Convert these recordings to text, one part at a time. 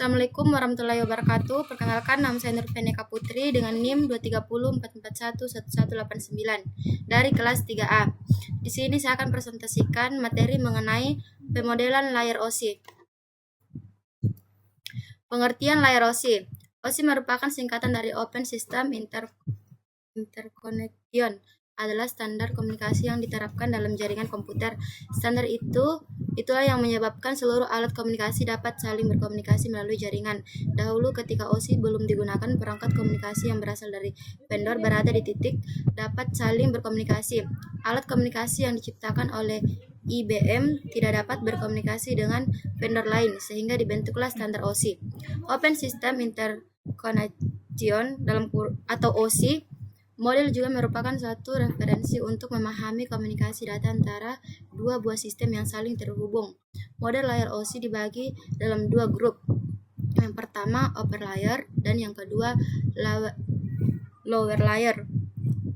Assalamualaikum warahmatullahi wabarakatuh. Perkenalkan, nama saya Nurfeneka Putri dengan NIM 23044111189 dari kelas 3A. Di sini saya akan presentasikan materi mengenai pemodelan layer OSI. Pengertian layer OSI. OSI merupakan singkatan dari Open System Interconnection, adalah standar komunikasi yang diterapkan dalam jaringan komputer. Standar itulah yang menyebabkan seluruh alat komunikasi dapat saling berkomunikasi melalui jaringan. Dahulu ketika OSI belum digunakan, perangkat komunikasi yang berasal dari vendor berada di titik dapat saling berkomunikasi. Alat komunikasi yang diciptakan oleh IBM tidak dapat berkomunikasi dengan vendor lain, sehingga dibentuklah standar OSI. Open System Interconnection atau OSI model juga merupakan suatu referensi untuk memahami komunikasi data antara dua buah sistem yang saling terhubung. Model layer OSI dibagi dalam dua grup. Yang pertama upper layer dan yang kedua lower layer.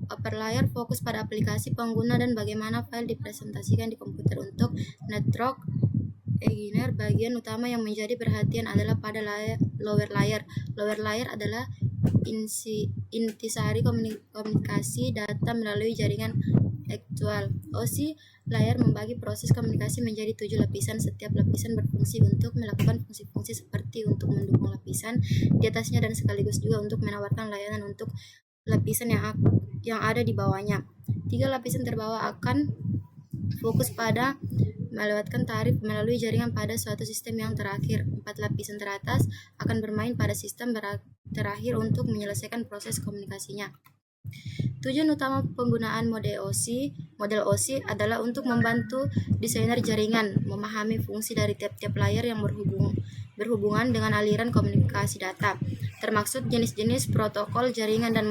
Upper layer fokus pada aplikasi pengguna dan bagaimana file dipresentasikan di komputer. Untuk network engineer, bagian utama yang menjadi perhatian adalah pada lower layer. Lower layer adalah intisari komunikasi data melalui jaringan aktual. OSI layer membagi proses komunikasi menjadi 7 lapisan. Setiap lapisan berfungsi untuk melakukan fungsi-fungsi seperti untuk mendukung lapisan di atasnya dan sekaligus juga untuk menawarkan layanan untuk lapisan yang ada di bawahnya. 3 lapisan terbawah akan fokus pada melewatkan tarif melalui jaringan pada suatu sistem yang terakhir. 4 lapisan teratas akan bermain pada sistem terakhir untuk menyelesaikan proses komunikasinya. Tujuan utama penggunaan model OSI adalah untuk membantu desainer jaringan memahami fungsi dari tiap-tiap layer yang berhubungan dengan aliran komunikasi data, termaksud jenis-jenis protokol jaringan dan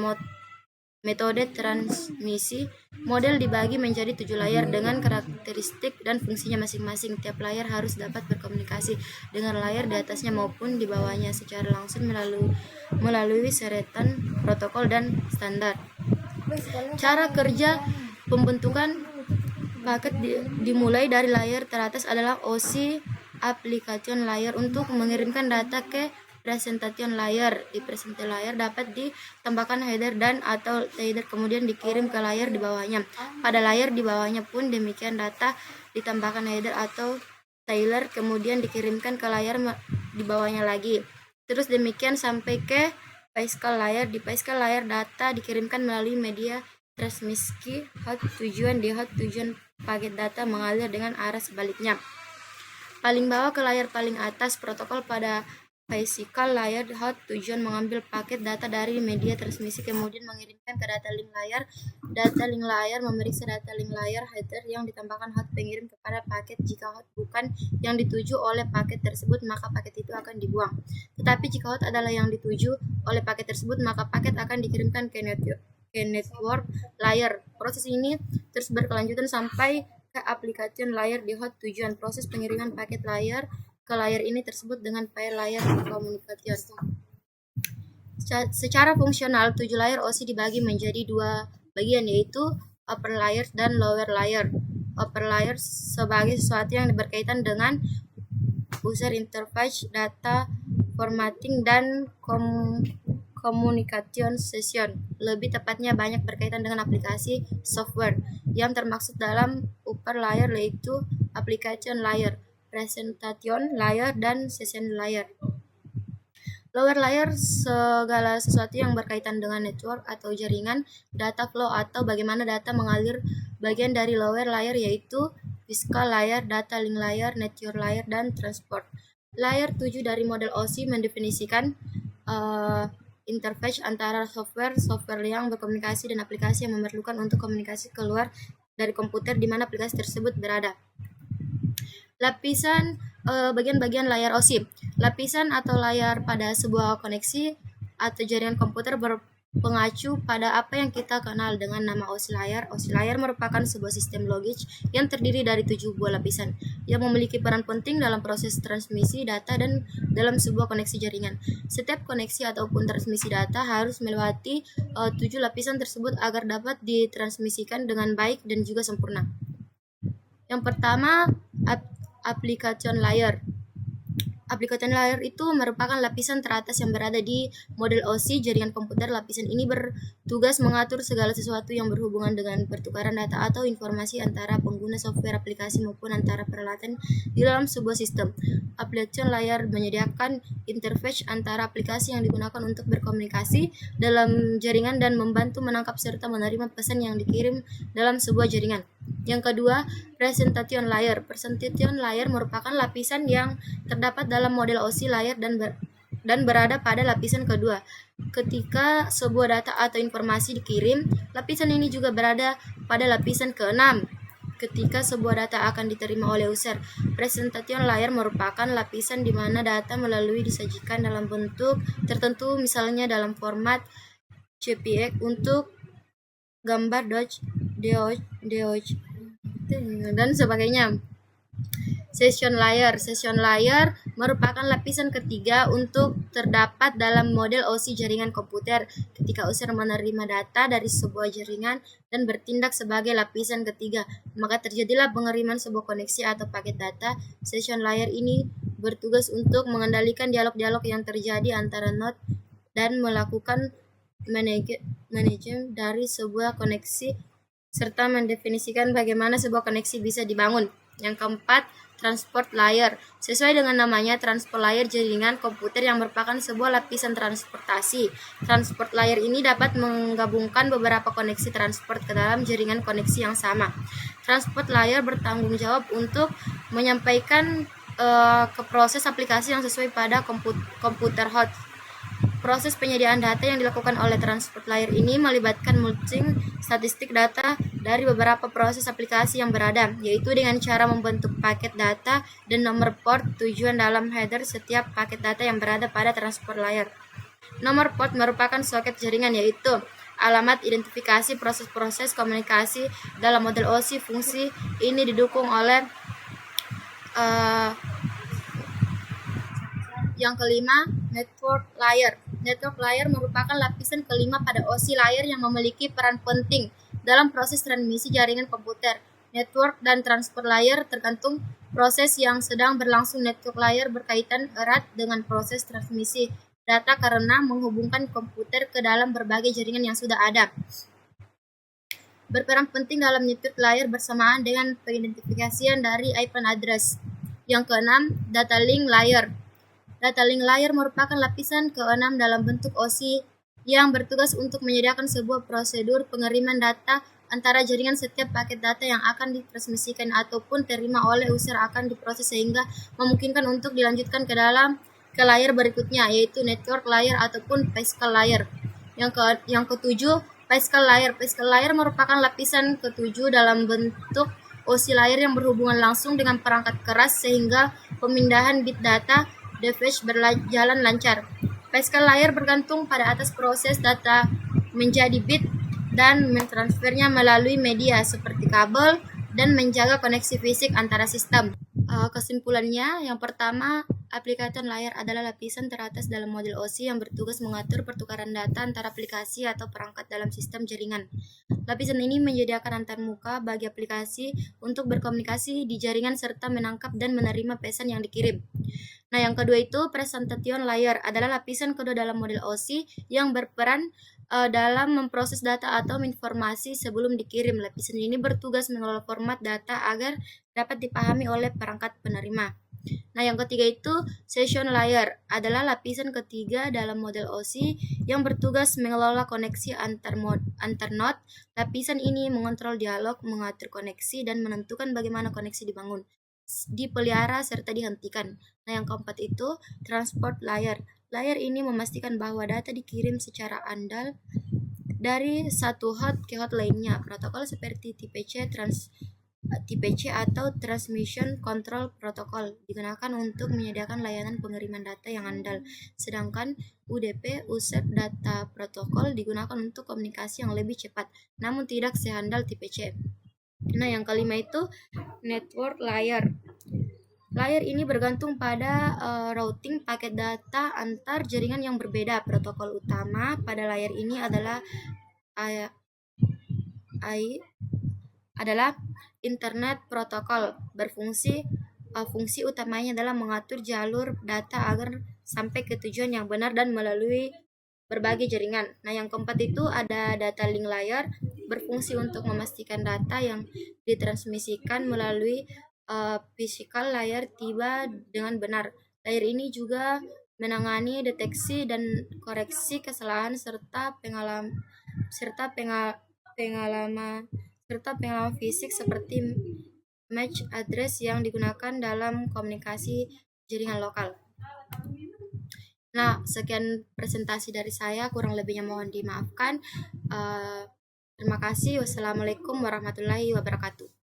metode transmisi. Model dibagi menjadi 7 layer dengan karakteristik dan fungsinya masing-masing. Tiap layer harus dapat berkomunikasi dengan layer di atasnya maupun di bawahnya secara langsung melalui seretan protokol dan standar. Cara kerja pembentukan paket dimulai dari layer teratas adalah OSI application layer. Untuk mengirimkan data ke presentation layer, di presentation layer dapat ditambahkan header dan atau header kemudian dikirim ke layer di bawahnya. Pada layer di bawahnya pun demikian, data ditambahkan header atau trailer kemudian dikirimkan ke layer di bawahnya lagi. Terus demikian sampai ke Pascal layer. Di Pascal layer data dikirimkan melalui media transmisi hot tujuan. Di hot tujuan paket data mengalir dengan arah sebaliknya paling bawah ke layer paling atas. Protokol pada Pascal layer hot tujuan mengambil paket data dari media transmisi kemudian mengirimkan ke data link layer. Data link layer memeriksa data link layer header yang ditambahkan hot pengirim kepada paket. Jika hot bukan yang dituju oleh paket tersebut, maka paket itu akan dibuang. Tetapi jika hot adalah yang dituju oleh paket tersebut, maka paket akan dikirimkan ke network layer. Proses ini terus berkelanjutan sampai ke application layer di hot tujuan. Proses pengiriman paket layer ke layer ini tersebut dengan file layer communication. Secara fungsional, 7 layer OSI dibagi menjadi 2 bagian, yaitu upper layer dan lower layer. Upper layer sebagai sesuatu yang berkaitan dengan user interface, data formatting, dan communication session. Lebih tepatnya banyak berkaitan dengan aplikasi software yang termaksud dalam upper layer, yaitu application layer, presentation layer, dan session layer. Lower layer segala sesuatu yang berkaitan dengan network atau jaringan, data flow atau bagaimana data mengalir. Bagian dari lower layer yaitu physical layer, data link layer, network layer, dan transport. Layer 7 dari model OSI mendefinisikan interface antara software yang berkomunikasi dan aplikasi yang memerlukan untuk komunikasi keluar dari komputer di mana aplikasi tersebut berada. Lapisan bagian-bagian layar OSI. Lapisan atau layar pada sebuah koneksi atau jaringan komputer berpengacu pada apa yang kita kenal dengan nama OSI layer. OSI layer merupakan sebuah sistem logis yang terdiri dari 7 buah lapisan yang memiliki peran penting dalam proses transmisi data dan dalam sebuah koneksi jaringan. Setiap koneksi ataupun transmisi data harus melewati 7 lapisan tersebut agar dapat ditransmisikan dengan baik dan juga sempurna. Yang pertama, application layer. Application layer itu merupakan lapisan teratas yang berada di model OSI jaringan komputer. Lapisan ini bertugas mengatur segala sesuatu yang berhubungan dengan pertukaran data atau informasi antara pengguna software aplikasi maupun antara peralatan di dalam sebuah sistem. Application layer menyediakan interface antara aplikasi yang digunakan untuk berkomunikasi dalam jaringan dan membantu menangkap serta menerima pesan yang dikirim dalam sebuah jaringan. Yang kedua, presentation layer. Presentation layer merupakan lapisan yang terdapat dalam model OSI layer dan berada pada lapisan kedua. Ketika sebuah data atau informasi dikirim, lapisan ini juga berada pada lapisan ke-6. Ketika sebuah data akan diterima oleh user, presentation layer merupakan lapisan di mana data melalui disajikan dalam bentuk tertentu, misalnya dalam format JPEG untuk gambar DOJ dan sebagainya. Session layer merupakan lapisan ketiga untuk terdapat dalam model OSI jaringan komputer. Ketika user menerima data dari sebuah jaringan dan bertindak sebagai lapisan ketiga, maka terjadilah pengiriman sebuah koneksi atau paket data. Session layer ini bertugas untuk mengendalikan dialog-dialog yang terjadi antara node dan melakukan manajemen dari sebuah koneksi serta mendefinisikan bagaimana sebuah koneksi bisa dibangun. Yang keempat, transport layer. Sesuai dengan namanya, transport layer jaringan komputer yang merupakan sebuah lapisan transportasi. Transport layer ini dapat menggabungkan beberapa koneksi transport ke dalam jaringan koneksi yang sama. Transport layer bertanggung jawab untuk menyampaikan ke proses aplikasi yang sesuai pada komputer host. Proses penyediaan data yang dilakukan oleh transport layer ini melibatkan mulching statistik data dari beberapa proses aplikasi yang berada, yaitu dengan cara membentuk paket data dan nomor port tujuan dalam header setiap paket data yang berada pada transport layer. Nomor port merupakan soket jaringan, yaitu alamat identifikasi proses-proses komunikasi dalam model OSI. Fungsi ini didukung oleh yang kelima, network layer. Network layer merupakan lapisan kelima pada OSI layer yang memiliki peran penting dalam proses transmisi jaringan komputer. Network dan transport layer tergantung proses yang sedang berlangsung. Network layer berkaitan erat dengan proses transmisi data karena menghubungkan komputer ke dalam berbagai jaringan yang sudah ada. Berperan penting dalam network layer bersamaan dengan pengidentifikasian dari IP address. Yang keenam, data link layer. Data link layer merupakan lapisan ke-6 dalam bentuk OSI yang bertugas untuk menyediakan sebuah prosedur pengiriman data antara jaringan. Setiap paket data yang akan ditransmisikan ataupun terima oleh user akan diproses sehingga memungkinkan untuk dilanjutkan ke layer berikutnya, yaitu network layer ataupun physical layer. Yang ketujuh, physical layer. Physical layer merupakan lapisan ketujuh dalam bentuk OSI layer yang berhubungan langsung dengan perangkat keras sehingga pemindahan bit data device berjalan lancar. Physical layer bergantung pada atas proses data menjadi bit dan mentransfernya melalui media seperti kabel dan menjaga koneksi fisik antara sistem. Kesimpulannya, yang pertama, application layer adalah lapisan teratas dalam model OSI yang bertugas mengatur pertukaran data antara aplikasi atau perangkat dalam sistem jaringan. Lapisan ini menyediakan antarmuka bagi aplikasi untuk berkomunikasi di jaringan serta menangkap dan menerima pesan yang dikirim. Nah, yang kedua itu presentation layer adalah lapisan kedua dalam model OSI yang berperan dalam memproses data atau informasi sebelum dikirim. Lapisan ini bertugas mengelola format data agar dapat dipahami oleh perangkat penerima. Nah, yang ketiga itu session layer adalah lapisan ketiga dalam model OSI yang bertugas mengelola koneksi antar node. Lapisan ini mengontrol dialog, mengatur koneksi, dan menentukan bagaimana koneksi dibangun, dipelihara, serta dihentikan. Nah, yang keempat itu transport layer. Layer ini memastikan bahwa data dikirim secara andal dari satu host ke host lainnya. Protokol seperti TPC atau Transmission Control Protocol digunakan untuk menyediakan layanan pengiriman data yang andal, sedangkan UDP User Data Protocol digunakan untuk komunikasi yang lebih cepat, namun tidak sehandal TPC. Nah, yang kelima itu network layer. Layer ini bergantung pada routing paket data antar jaringan yang berbeda. Protokol utama pada layer ini adalah Internet Protocol, berfungsi fungsi utamanya adalah mengatur jalur data agar sampai ke tujuan yang benar dan melalui berbagai jaringan. Nah, yang keempat itu ada data link layer, berfungsi untuk memastikan data yang ditransmisikan melalui physical layer tiba dengan benar. Layer ini juga menangani deteksi dan koreksi kesalahan serta pengalaman fisik seperti match address yang digunakan dalam komunikasi jaringan lokal. Nah, sekian presentasi dari saya, kurang lebihnya mohon dimaafkan. Terima kasih. Wassalamualaikum warahmatullahi wabarakatuh.